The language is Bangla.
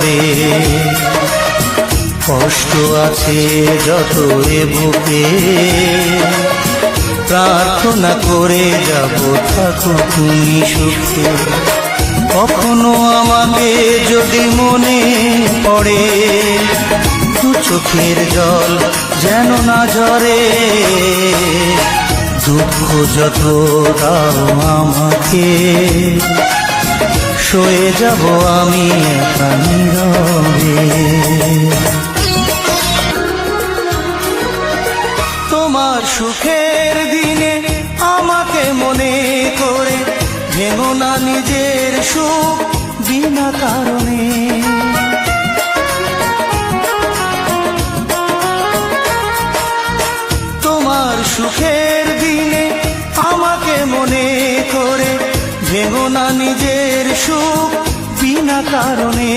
নীরবে। কষ্ট আছে যত এ বুকে, প্রার্থনা করে যাব থাকো তুমি সুখে। কখনো আমাকে যদি মনে পড়ে, দু চোখের জল যেন না ঝরে। দুঃখ যত দাও আমাকে, সয়ে যাব আমি একা নীরবে। তোমার সুখের দিনে আমাকে মনে করে, ভেঙো না নিজের সুখ বিনা কারণে। তোমার সুখের দিনে আমাকে মনে করে, ভেঙো না নিজের সুখ বিনা কারণে।